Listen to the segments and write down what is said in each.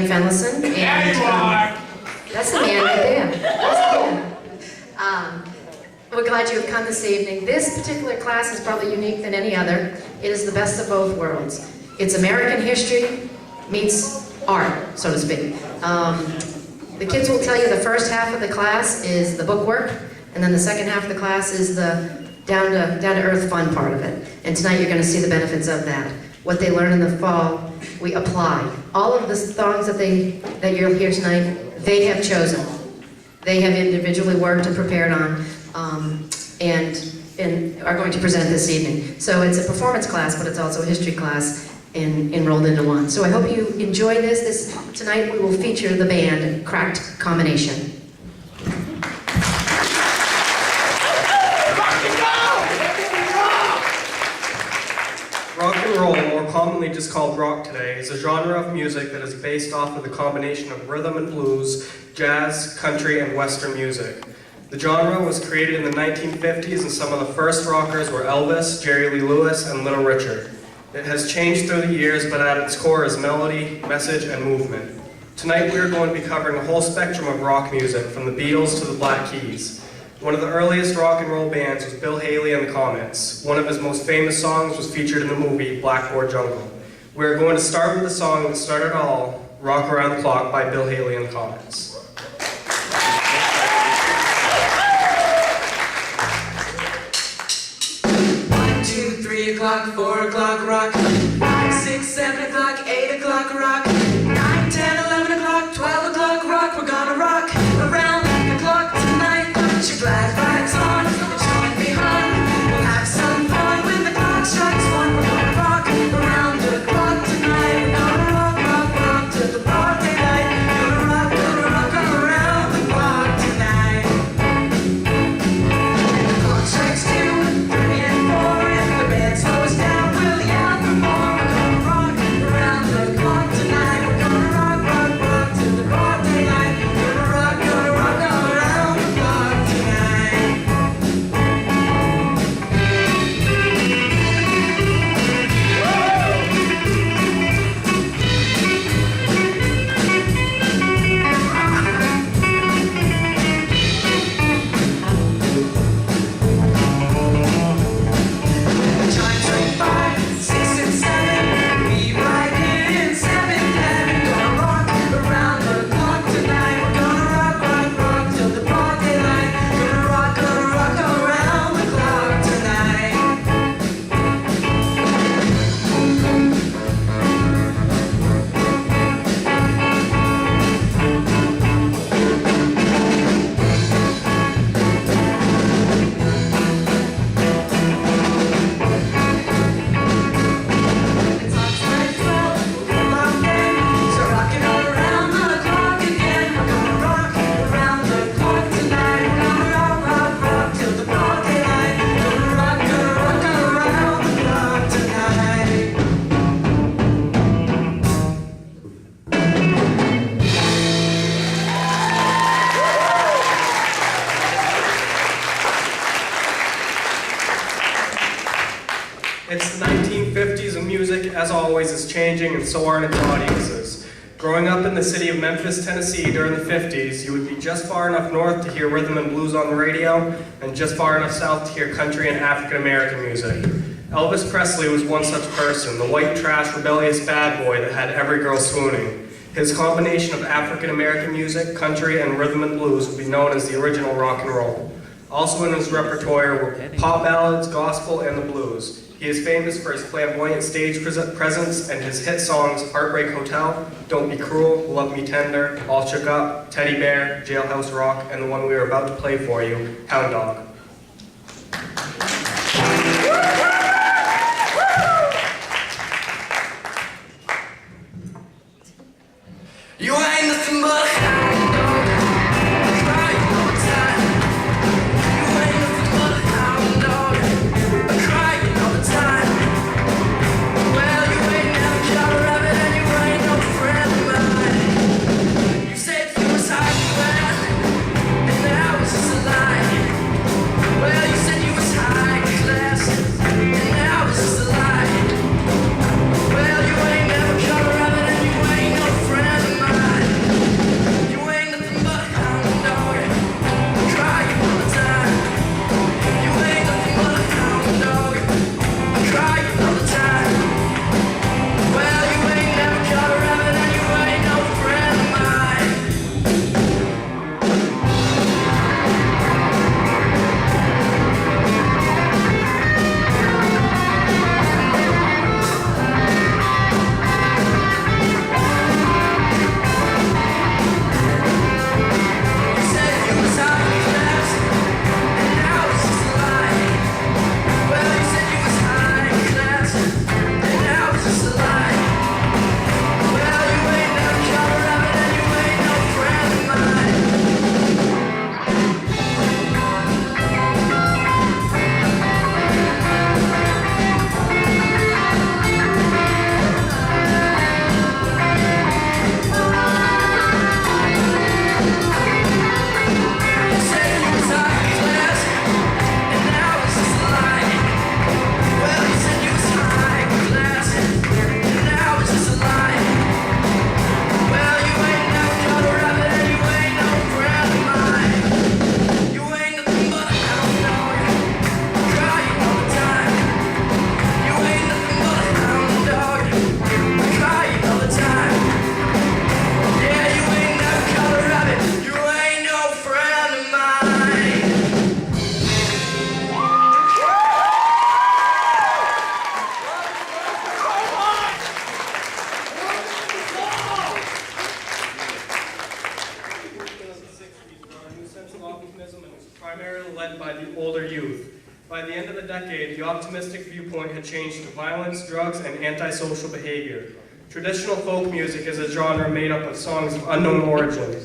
Ryan Fenlison. And, that's the man right there. That's the man. We're glad you have come this evening. This particular class is probably unique than any other. It is the best of both worlds. It's American history meets art, so to speak. The kids will tell you the first half of the class is the bookwork, and then the second half of the class is the down-to-earth fun part of it. And tonight you're going to see the benefits of that. What they learn in the fall, we apply. All of the songs that you'll hear tonight, they have chosen. They have individually worked and prepared on, and are going to present this evening. So it's a performance class, but it's also a history class enrolled into one. So I hope you enjoy this. Tonight we will feature the band Cracked Combination. Rock and roll, more commonly just called rock today, is a genre of music that is based off of the combination of rhythm and blues, jazz, country, and western music. The genre was created in the 1950s, and some of the first rockers were Elvis, Jerry Lee Lewis, and Little Richard. It has changed through the years, but at its core is melody, message, and movement. Tonight we are going to be covering a whole spectrum of rock music, from the Beatles to the Black Keys. One of the earliest rock and roll bands was Bill Haley and the Comets. One of his most famous songs was featured in the movie Blackboard Jungle. We are going to start with the song that started it all, Rock Around the Clock by Bill Haley and the Comets. 3 o'clock, 4 o'clock, rock. 5, 6, 7 o'clock, 8 o'clock, rock. 9, 10, 11 o'clock, 12 o'clock, rock. We're gonna rock around the clock tonight. Put your glad rags on and join me home. We'll have some fun when the clock strikes 1. We're gonna rock around the clock tonight. We're gonna rock, rock, rock till the broad daylight. Gonna rock around the clock tonight. And the clock strikes 2, 3, and 4. Slows down, we'll yell for more. We're gonna rock around the clock tonight. We're gonna rock, rock, rock till the broad daylight. Gonna rock around the clock tonight. It's the 1950s and music, as always, is changing, and so are its audiences. Growing up in the city of Memphis, Tennessee during the 50s, you would be just far enough north to hear rhythm and blues on the radio, and just far enough south to hear country and African-American music. Elvis Presley was one such person, the white trash, rebellious bad boy that had every girl swooning. His combination of African-American music, country, and rhythm and blues would be known as the original rock and roll. Also in his repertoire were pop ballads, gospel, and the blues. He is famous for his flamboyant stage presence and his hit songs Heartbreak Hotel, Don't Be Cruel, Love Me Tender, All Shook Up, Teddy Bear, Jailhouse Rock, and the one we are about to play for you, Hound Dog. You ain't nothing but a hound dog, crying all the time. You ain't nothing but a hound dog, crying all the time. Well, you ain't never killed a rabbit and you ain't no friend of mine. You said you was high class, and that was just a lie. Well, you said you was high class, and that was just a lie. Well, you ain't never killed a rabbit and you ain't no friend of mine. By the end of the decade, the optimistic viewpoint had changed to violence, drugs, and antisocial behavior. Traditional folk music is a genre made up of songs of unknown origin.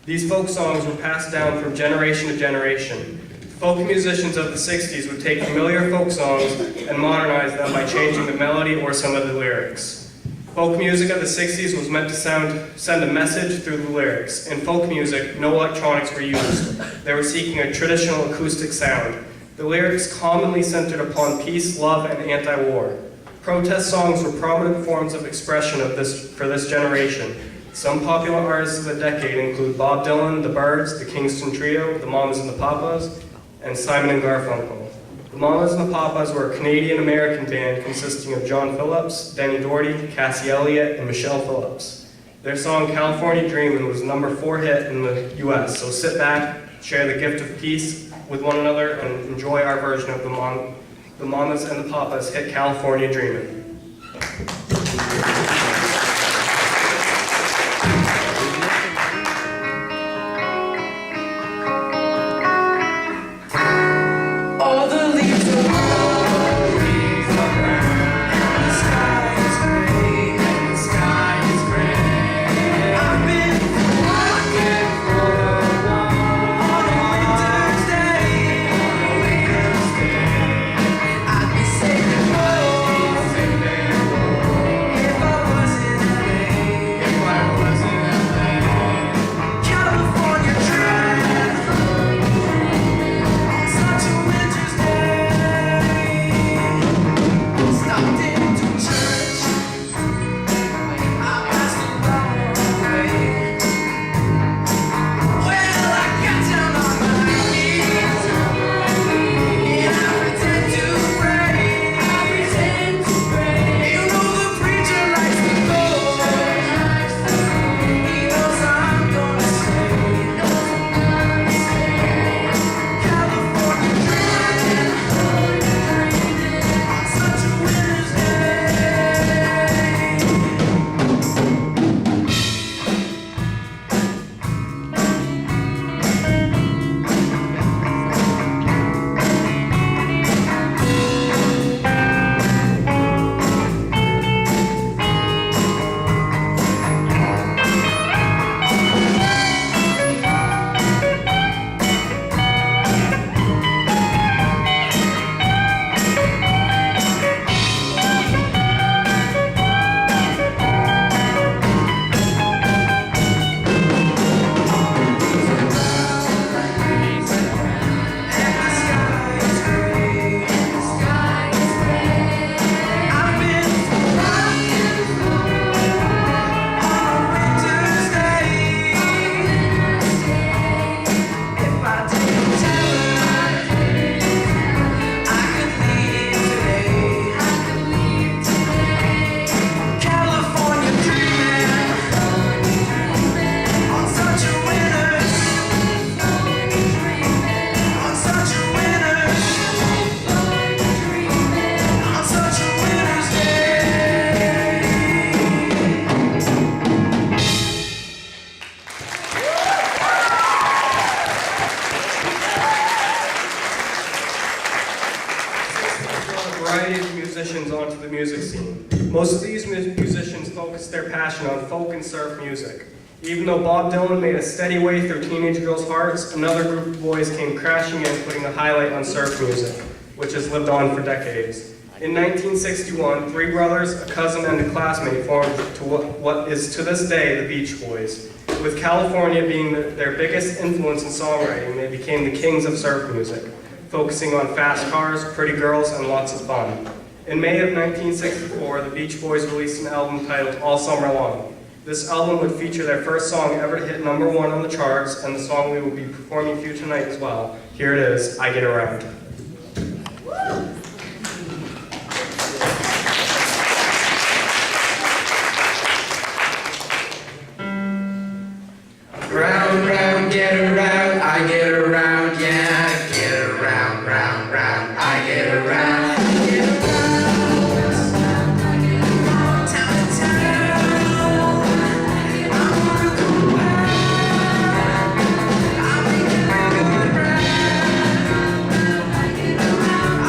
These folk songs were passed down from generation to generation. Folk musicians of the 60s would take familiar folk songs and modernize them by changing the melody or some of the lyrics. Folk music of the 60s was meant to send a message through the lyrics. In folk music, no electronics were used. They were seeking a traditional acoustic sound. The lyrics commonly centered upon peace, love, and anti-war. Protest songs were prominent forms of expression for this generation. Some popular artists of the decade include Bob Dylan, The Byrds, the Kingston Trio, the Mamas and the Papas, and Simon and Garfunkel. The Mamas and the Papas were a Canadian-American band consisting of John Phillips, Denny Doherty, Cassie Elliott, and Michelle Phillips. Their song California Dreamin' was #4 hit in the US, so sit back, share the gift of peace with one another, and enjoy our version of the Mamas and the Papas hit California Dreamin'. All the leaves are brown, and the sky is gray, and the sky is gray. I've been walking on a winter's day, I'd be saying whoa if I was in LA. California dreaming on such a winter's day. Stopped into church, I passed the wrong way. Well, I got down on my knees, and I pretend to pray. You know the preacher likes to go, he knows I'm gonna stay. California dreaming on such a winter's day. Musicians onto the music scene. Most of these musicians focused their passion on folk and surf music. Even though Bob Dylan made a steady way through teenage girls' hearts, another group of boys came crashing in, putting a highlight on surf music, which has lived on for decades. In 1961, three brothers, a cousin, and a classmate formed to what is to this day the Beach Boys. With California being their biggest influence in songwriting, they became the kings of surf music, focusing on fast cars, pretty girls, and lots of fun. In May of 1964, the Beach Boys released an album titled All Summer Long. This album would feature their first song ever to hit #1 on the charts, and the song we will be performing for you tonight as well. Here it is, I Get Around. Round, round, get around, I get around, yeah. Get around, round, round, I get around. Get around, town to town. I wanna go out. I make it good round. I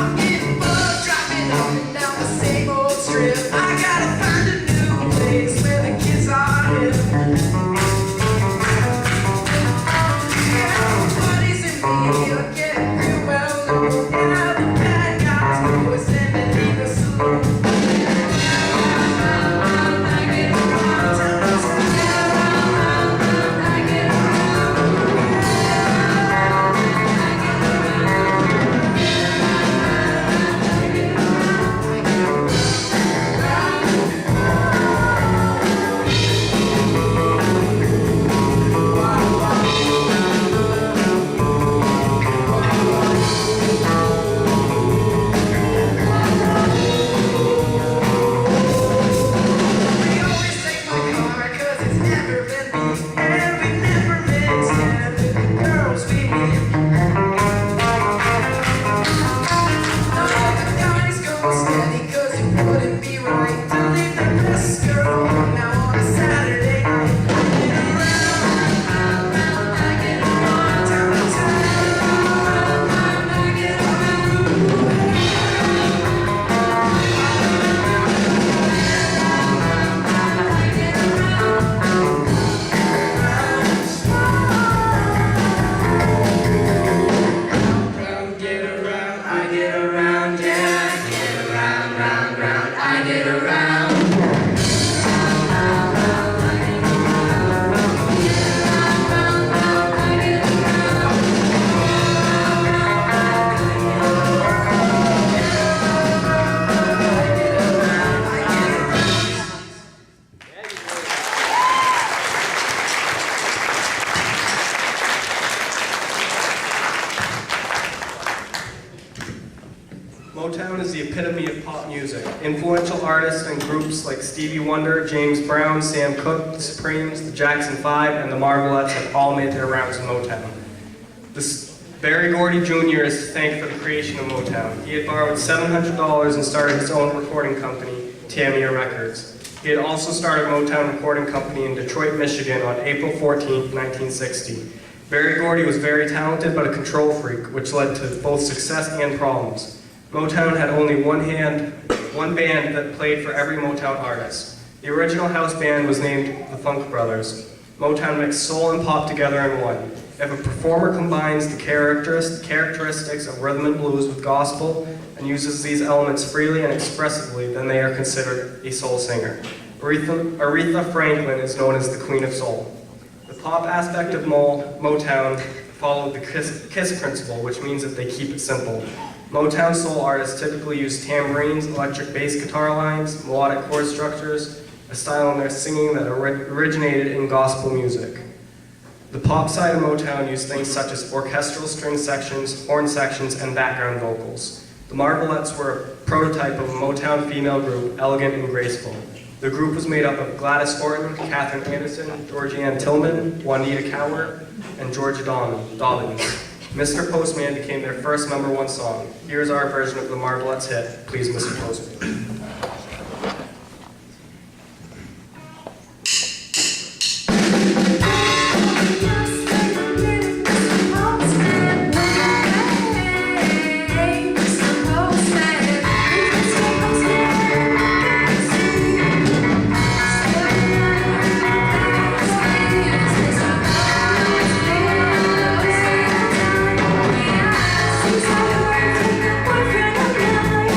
Motown is the epitome of pop music. Influential artists and groups like Stevie Wonder, James Brown, Sam Cooke, the Supremes, the Jackson 5, and the Marvelettes have all made their rounds in Motown. Berry Gordy Jr. is to thank for the creation of Motown. He had borrowed $700 and started his own recording company, Tamiya Records. He had also started Motown Recording Company in Detroit, Michigan on April 14, 1960. Berry Gordy was very talented but a control freak, which led to both success and problems. Motown had only one band that played for every Motown artist. The original house band was named the Funk Brothers. Motown mixed soul and pop together in one. If a performer combines the characteristics of rhythm and blues with gospel and uses these elements freely and expressively, then they are considered a soul singer. Aretha Franklin is known as the Queen of Soul. The pop aspect of Motown followed the KISS principle, which means that they keep it simple. Motown soul artists typically use tambourines, electric bass guitar lines, melodic chord structures, a style in their singing that originated in gospel music. The pop side of Motown used things such as orchestral string sections, horn sections, and background vocals. The Marvelettes were a prototype of a Motown female group, elegant and graceful. The group was made up of Gladys Horton, Catherine Anderson, Georgianne Tillman, Juanita Cowart, and Georgia Dobbins. Mr. Postman became their first #1 song. Here's our version of the Marvelettes hit, Please Mr. Postman. Boyfriend of mine.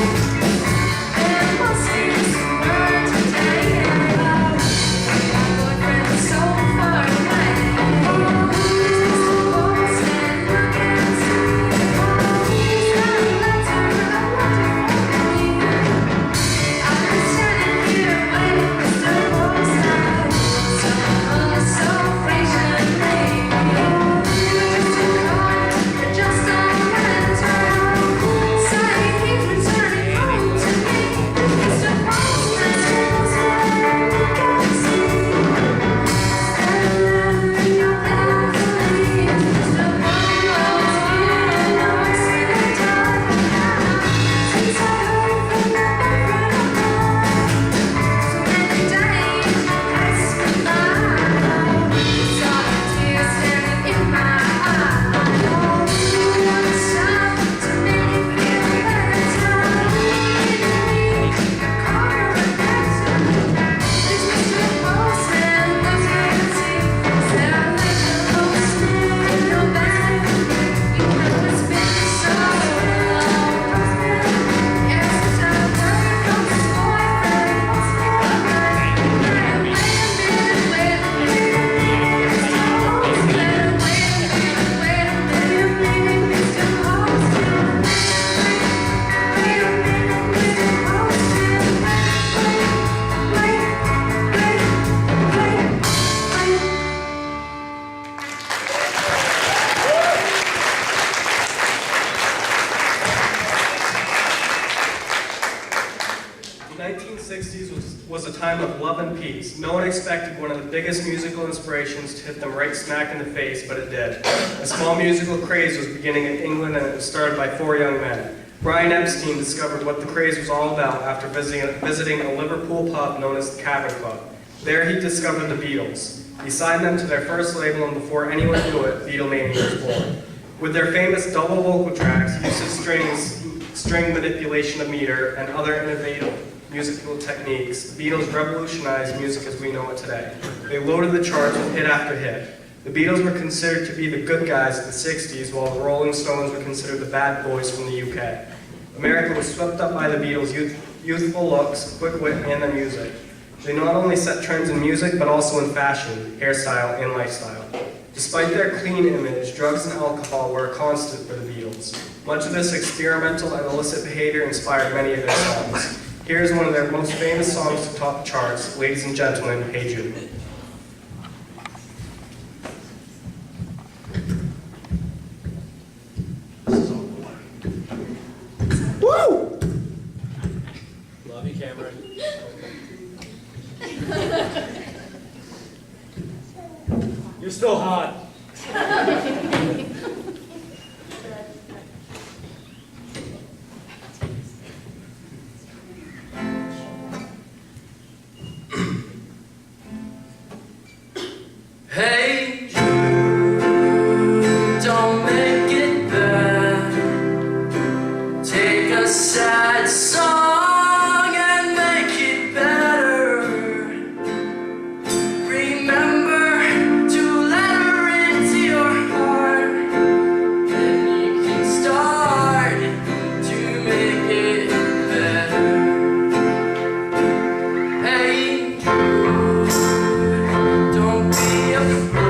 a time of love and peace. No one expected one of the biggest musical inspirations to hit them right smack in the face, but it did. A small musical craze was beginning in England, and it was started by 4 young men. Brian Epstein discovered what the craze was all about after visiting a Liverpool pub known as the Cabin Club. There he discovered the Beatles. He signed them to their first label, and before anyone knew it, Beatlemania was born. With their famous double vocal tracks, use of string manipulation of meter, and other innovative musical techniques, the Beatles revolutionized music as we know it today. They loaded the charts with hit after hit. The Beatles were considered to be the good guys of the 60s, while the Rolling Stones were considered the bad boys from the UK. America was swept up by the Beatles' youthful looks, quick wit, and their music. They not only set trends in music, but also in fashion, hairstyle, and lifestyle. Despite their clean image, drugs and alcohol were a constant for the Beatles. Much of this experimental and illicit behavior inspired many of their songs. Here's one of their most famous songs to top the charts, ladies and gentlemen, Hey Jude. Woo! Love you, Cameron. You're still hot. Hey Jude, don't make it bad. Take a sad song and make it better. Remember to let her into your heart, then you can start to make it better. Hey Jude, don't be afraid.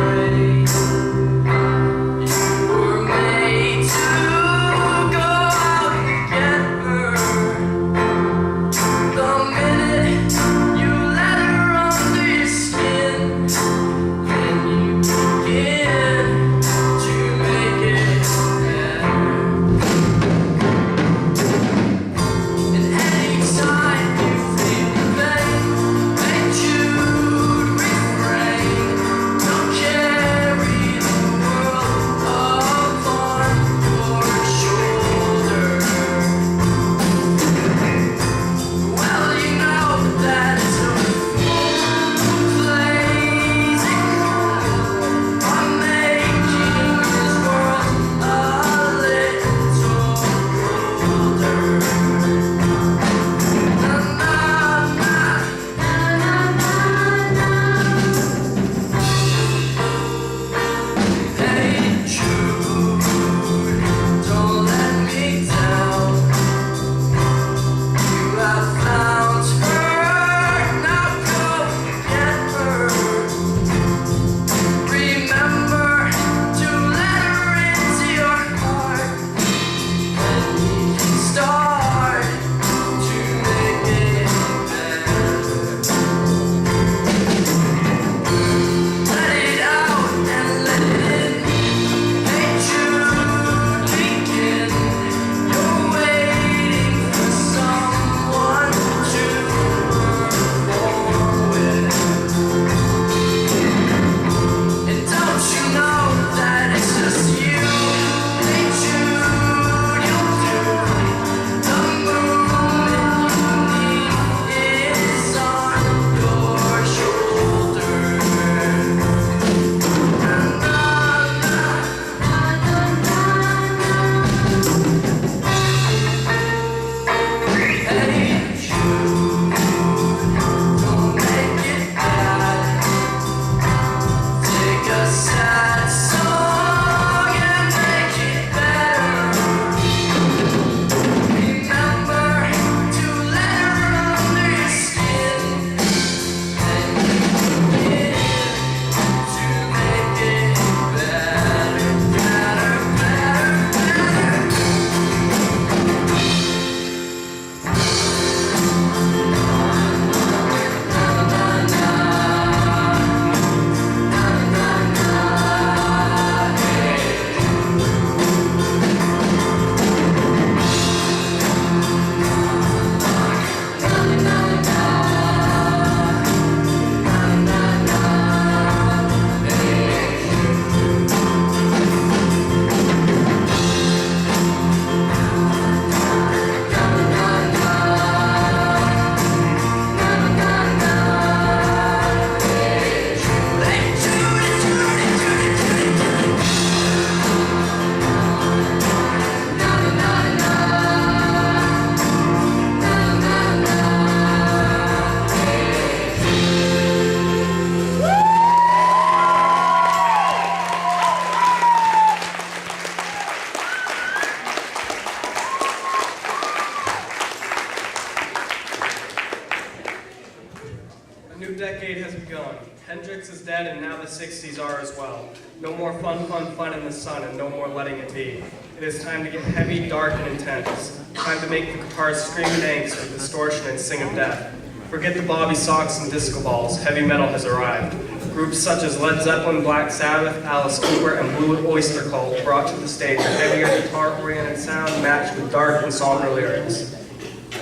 60s are as well. No more fun, fun, fun in the sun, and no more letting it be. It is time to get heavy, dark, and intense. Time to make the guitars scream in angst with distortion and sing of death. Forget the bobby socks and disco balls. Heavy metal has arrived. Groups such as Led Zeppelin, Black Sabbath, Alice Cooper, and Blue Oyster Cult brought to the stage a heavier guitar-oriented sound matched with dark and somber lyrics.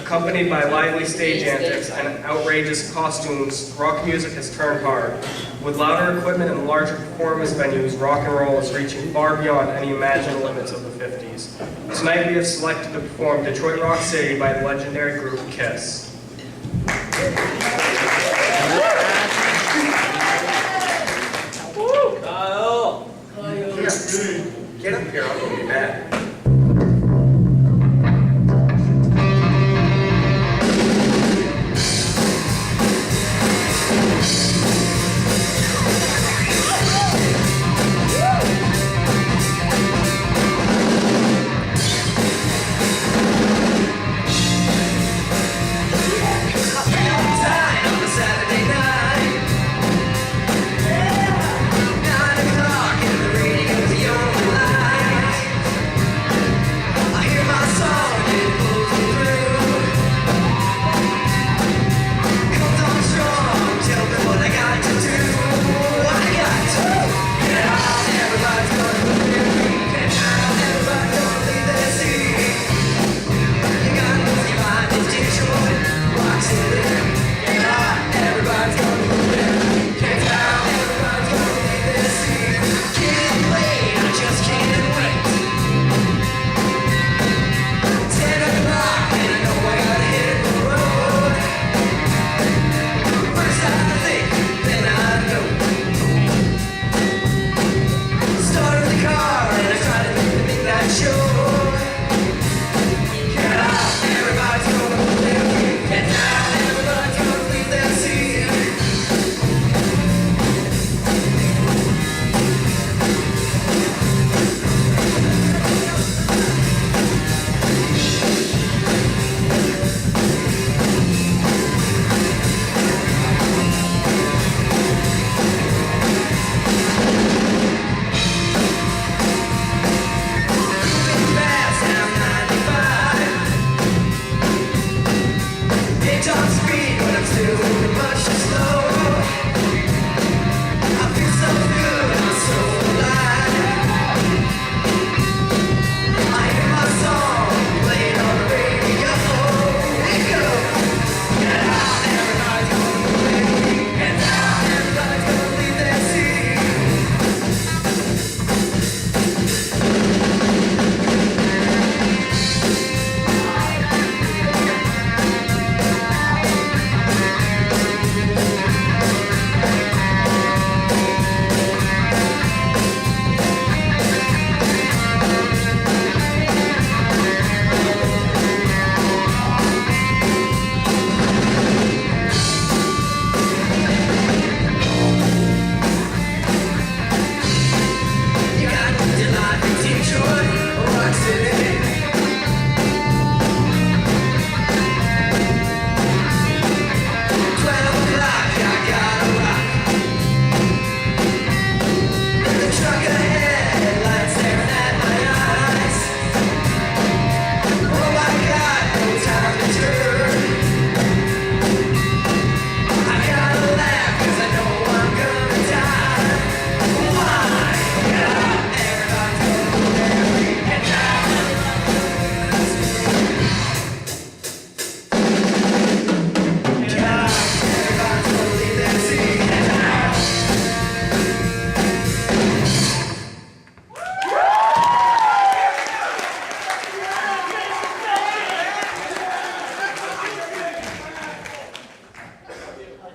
Accompanied by lively stage antics and outrageous costumes, rock music has turned hard. With louder equipment and larger performance venues, rock and roll is reaching far beyond any imagined limits of the 50s. Tonight we have selected to perform Detroit Rock City by the legendary group Kiss. Kyle! Get up here, I'm gonna be mad.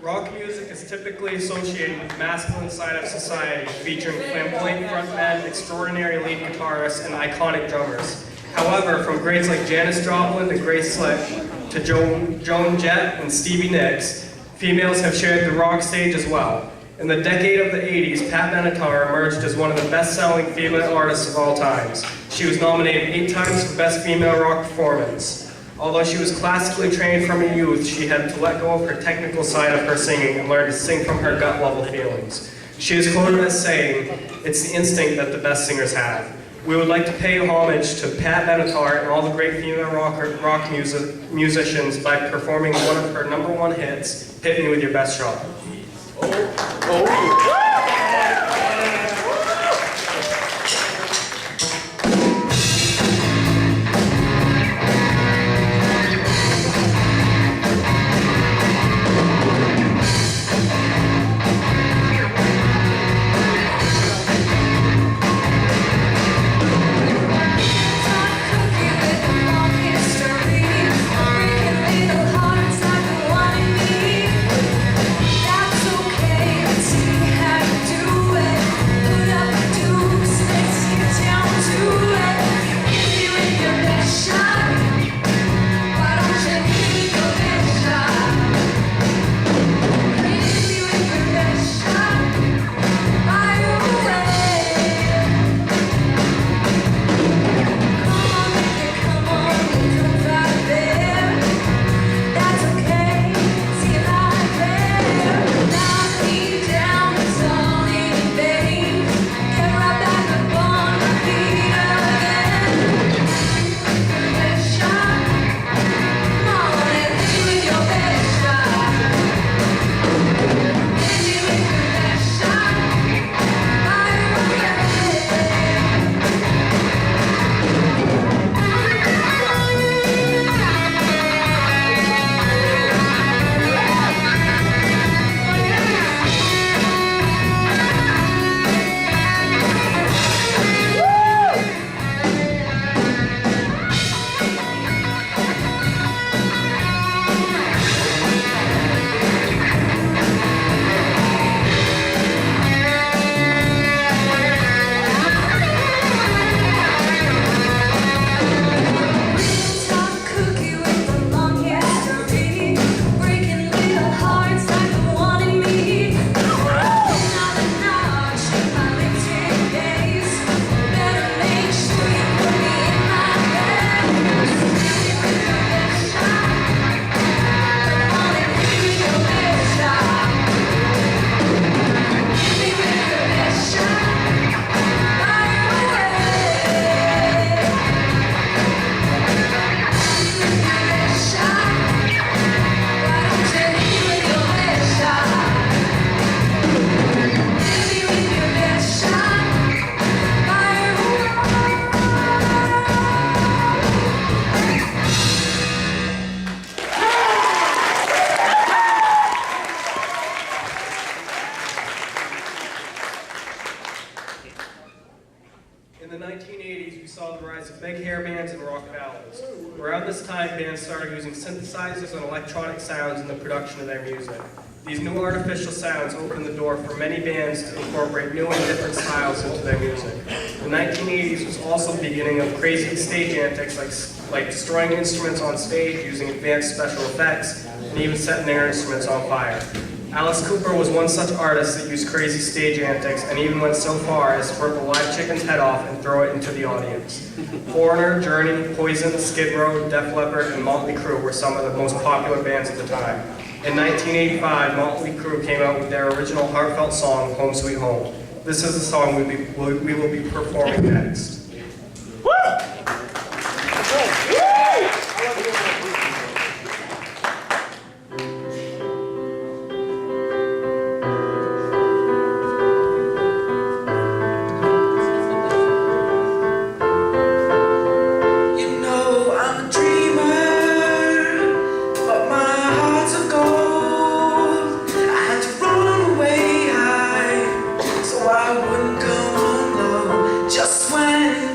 Rock music is typically associated with the masculine side of society, featuring flamboyant frontmen, extraordinary lead guitarists, and iconic drummers. However, from greats like Janis Joplin to Grace Slick to Joan Jett and Stevie Nicks, females have shared the rock stage as well. In the decade of the 80s, Pat Benatar emerged as one of the best-selling female artists of all times. She was nominated 8 times for Best Female Rock Performance. Although she was classically trained from a youth, she had to let go of her technical side of her singing and learn to sing from her gut-level feelings. She is quoted as saying, "It's the instinct that the best singers have." We would like to pay homage to Pat Benatar and all the great female rock musicians by performing one of her #1 hits, "Hit Me With Your Best Shot." In the 1980s, we saw the rise of big hair bands and rock ballads. Around this time, bands started using synthesizers and electronic sounds in the production of their music. These new artificial sounds opened the door for many bands to incorporate new and different styles into their music. The 1980s was also the beginning of crazy stage antics like destroying instruments on stage using advanced special effects and even setting their instruments on fire. Alice Cooper was one such artist that used crazy stage antics and even went so far as to rip a live chicken's head off and throw it into the audience. Foreigner, Journey, Poison, Skid Row, Def Leppard, and Motley Crue were some of the most popular bands at the time. In 1985, Motley Crue came out with their original heartfelt song, Home Sweet Home. This is the song we will be performing next. Just when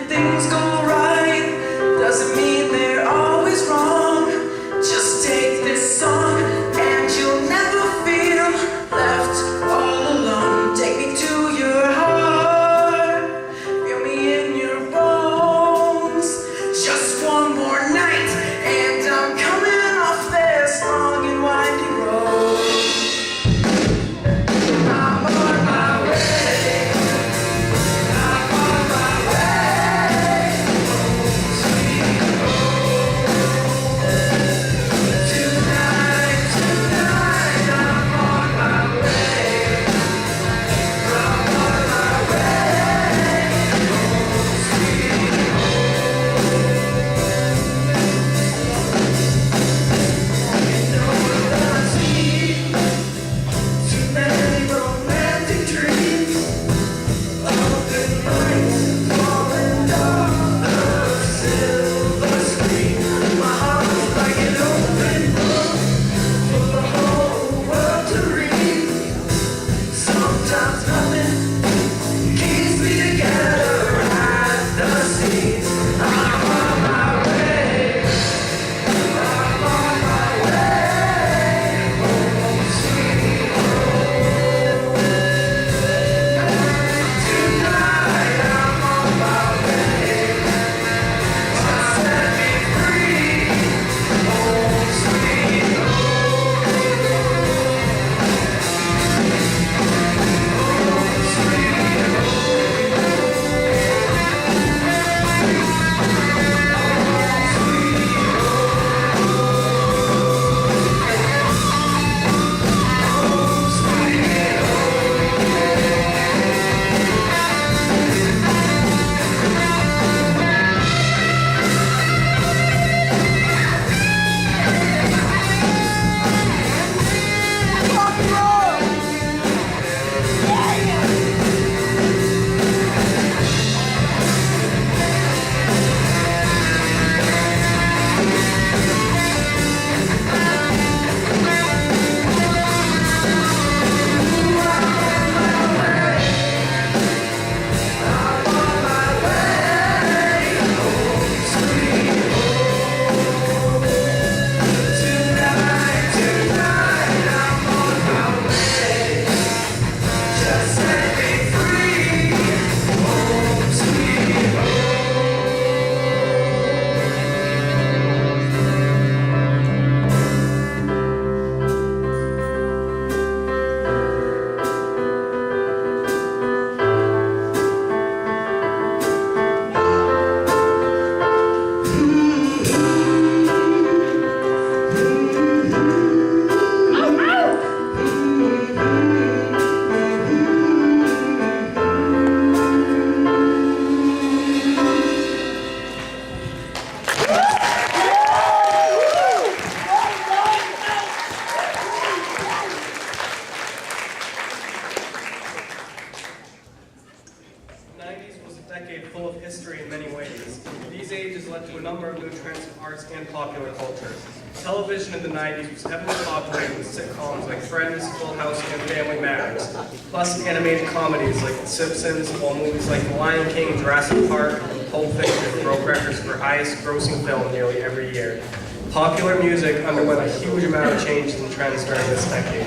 90s was a decade full of history in many ways. These ages led to a number of new trends in arts and popular culture. Television in the 90s was heavily populated with sitcoms like Friends, Full House, and Family Matters, plus animated comedies like The Simpsons, while movies like The Lion King, Jurassic Park, and Pulp Fiction broke records for highest grossing film nearly every year. Popular music underwent a huge amount of changes and trends during this decade.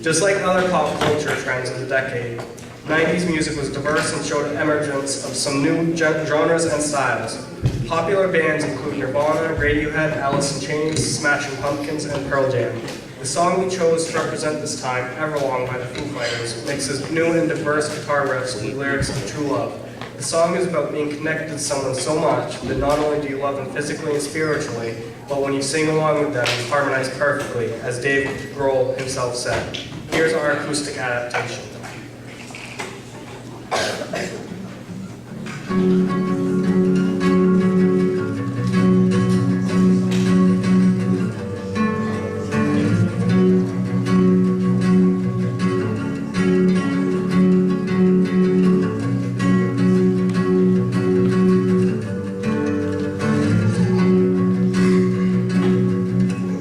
Just like other pop culture trends of the decade, 90s music was diverse and showed an emergence of some new genres and styles. Popular bands include Nirvana, Radiohead, Alice in Chains, Smashing Pumpkins, and Pearl Jam. The song we chose to represent this time, Everlong by the Foo Fighters, mixes new and diverse guitar riffs with lyrics of true love. The song is about being connected to someone so much that not only do you love them physically and spiritually, but when you sing along with them, you harmonize perfectly, as Dave Grohl himself said. Here's our acoustic adaptation.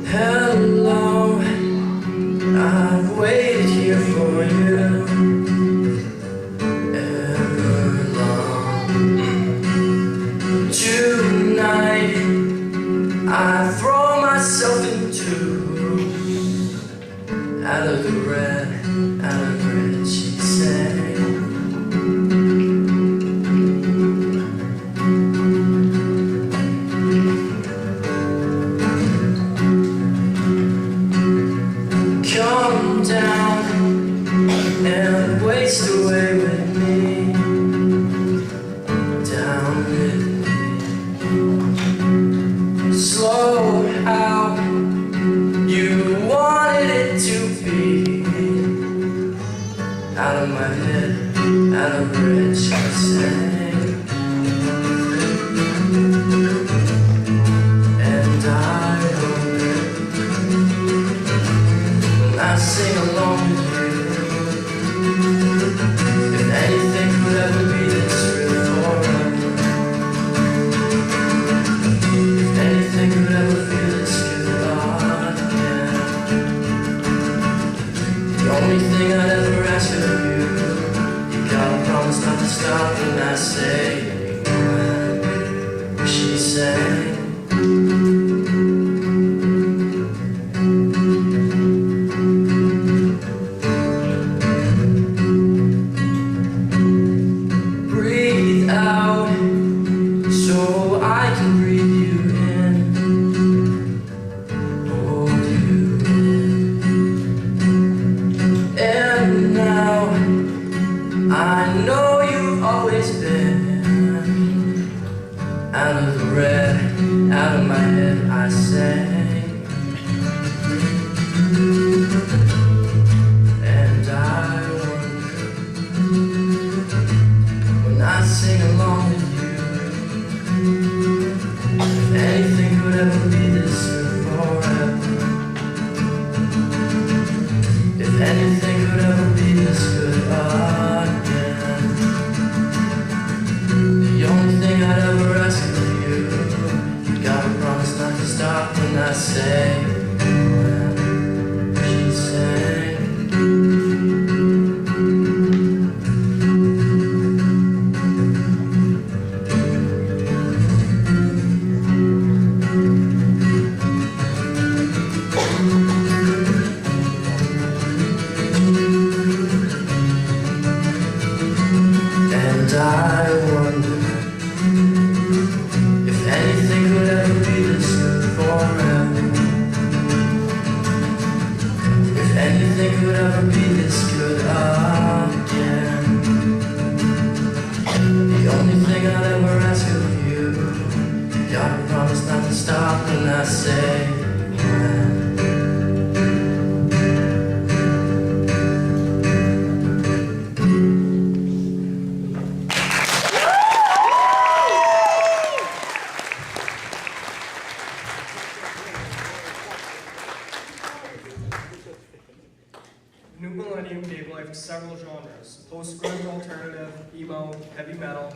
Hello, I've waited here for you ever long. Tonight, I throw myself into out of the red, she sang. Come down and waste away with me, down with me. Slow how you wanted it to be, out of my head, out of reach, I sang. And I I sing along with you. If anything could ever be this real forever, if anything could ever feel this good again, the only thing I'd ever ask of you, you gotta promise not to stop when I say when she sang. I know you've always been out of the red, out of my head I sang. And I wonder, when I sing along with you, if anything could ever be this good forever, if anything could ever be this good again. The only thing I'd ever ask of you, you gotta promise not to stop when I say when she sang. And I wonder if anything could ever be this good forever, if anything could ever be this good again. The only thing I'd ever ask of you, you gotta promise not to stop when I say when. New Millennium gave life to several genres: post-grunge alternative, emo, heavy metal.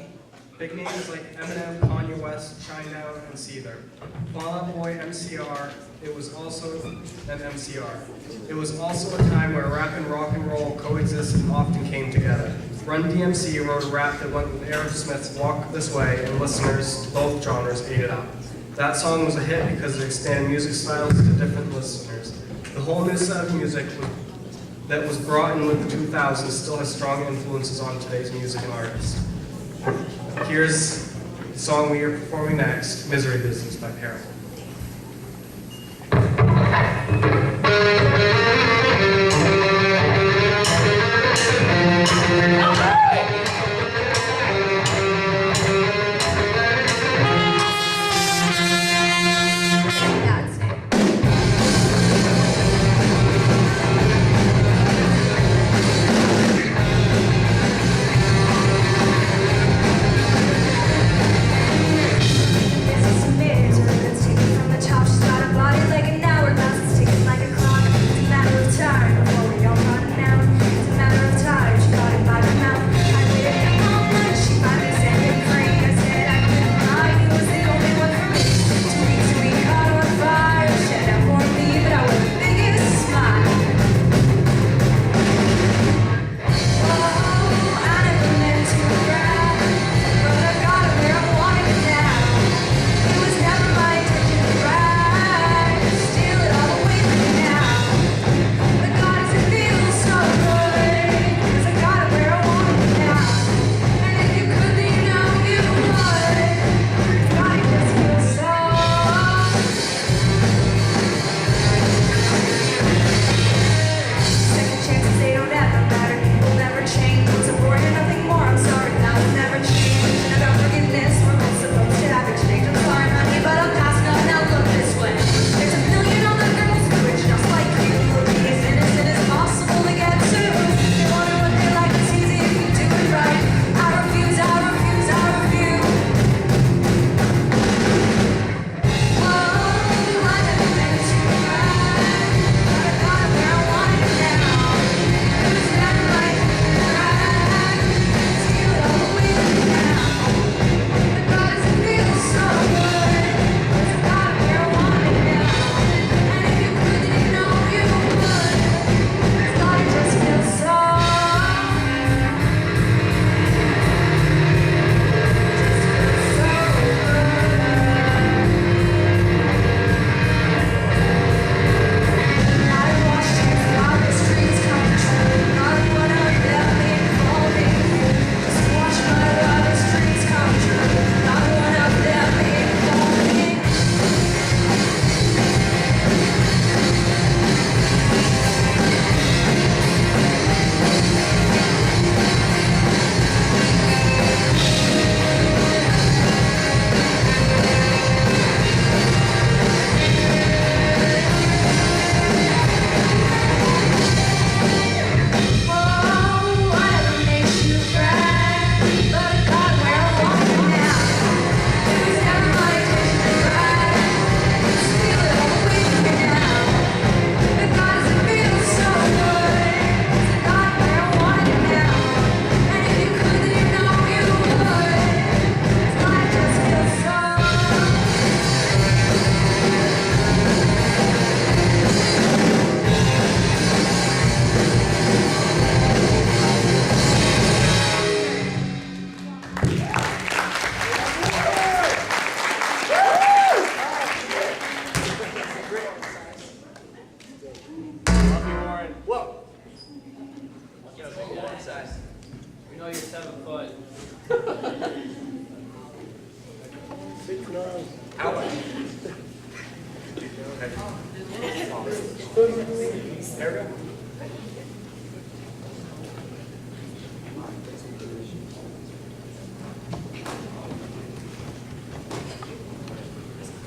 Big names like Eminem, Kanye West, Shinedown, and Seether. Fall Out Boy, MCR, it was also an MCR. It was also a time where rap and rock and roll coexisted and often came together. Run DMC wrote a rap that went with Aerosmith's Walk This Way, and listeners to both genres ate it up. That song was a hit because it expanded music styles to different listeners. The whole new set of music that was brought in with the 2000s still has strong influences on today's music and artists. Here's the song we are performing next, Misery Business by Peril.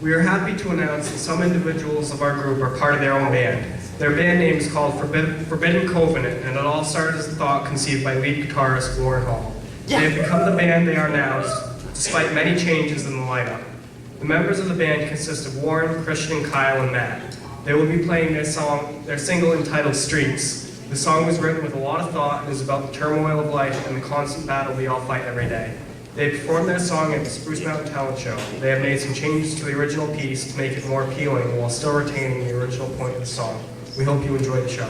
We are happy to announce that some individuals of our group are part of their own band. Their band name is called Forbidden Covenant, and it all started as a thought conceived by lead guitarist Warren Hall. They have become the band they are now, despite many changes in the lineup. The members of the band consist of Warren, Christian, Kyle, and Matt. They will be playing their single entitled Streets. The song was written with a lot of thought and is about the turmoil of life and the constant battle we all fight every day. They performed their song at the Spruce Mountain Talent Show. They have made some changes to the original piece to make it more appealing while still retaining the original point of the song. We hope you enjoy the show.